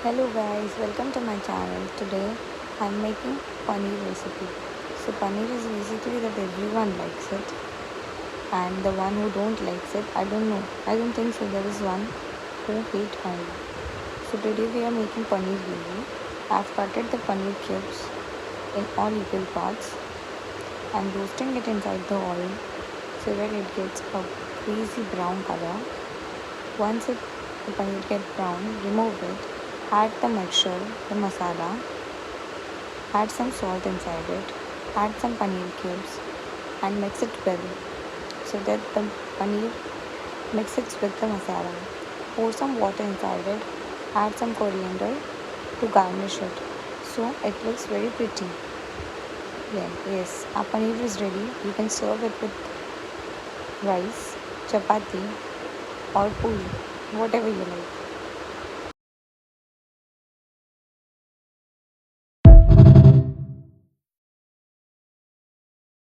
Hello guys, welcome to my channel. Today I'm making paneer recipe. So paneer is basically that everyone likes it, and the one who don't likes it, I don't know. I don't think so there is one who hate paneer. So today we are making paneer gravy. I've cutted the paneer cubes in all equal parts. I'm roasting it inside the oil so that it gets a crazy brown color. Once the paneer gets brown, remove it. Add the mixture, the masala. Add some salt inside it. Add some paneer cubes and mix it well so that the paneer mixes with the masala. Pour some water inside it. Add some coriander to garnish it so it looks very pretty. Yeah, yes, our paneer is ready. You can serve it with rice, chapati, or puri, whatever you like.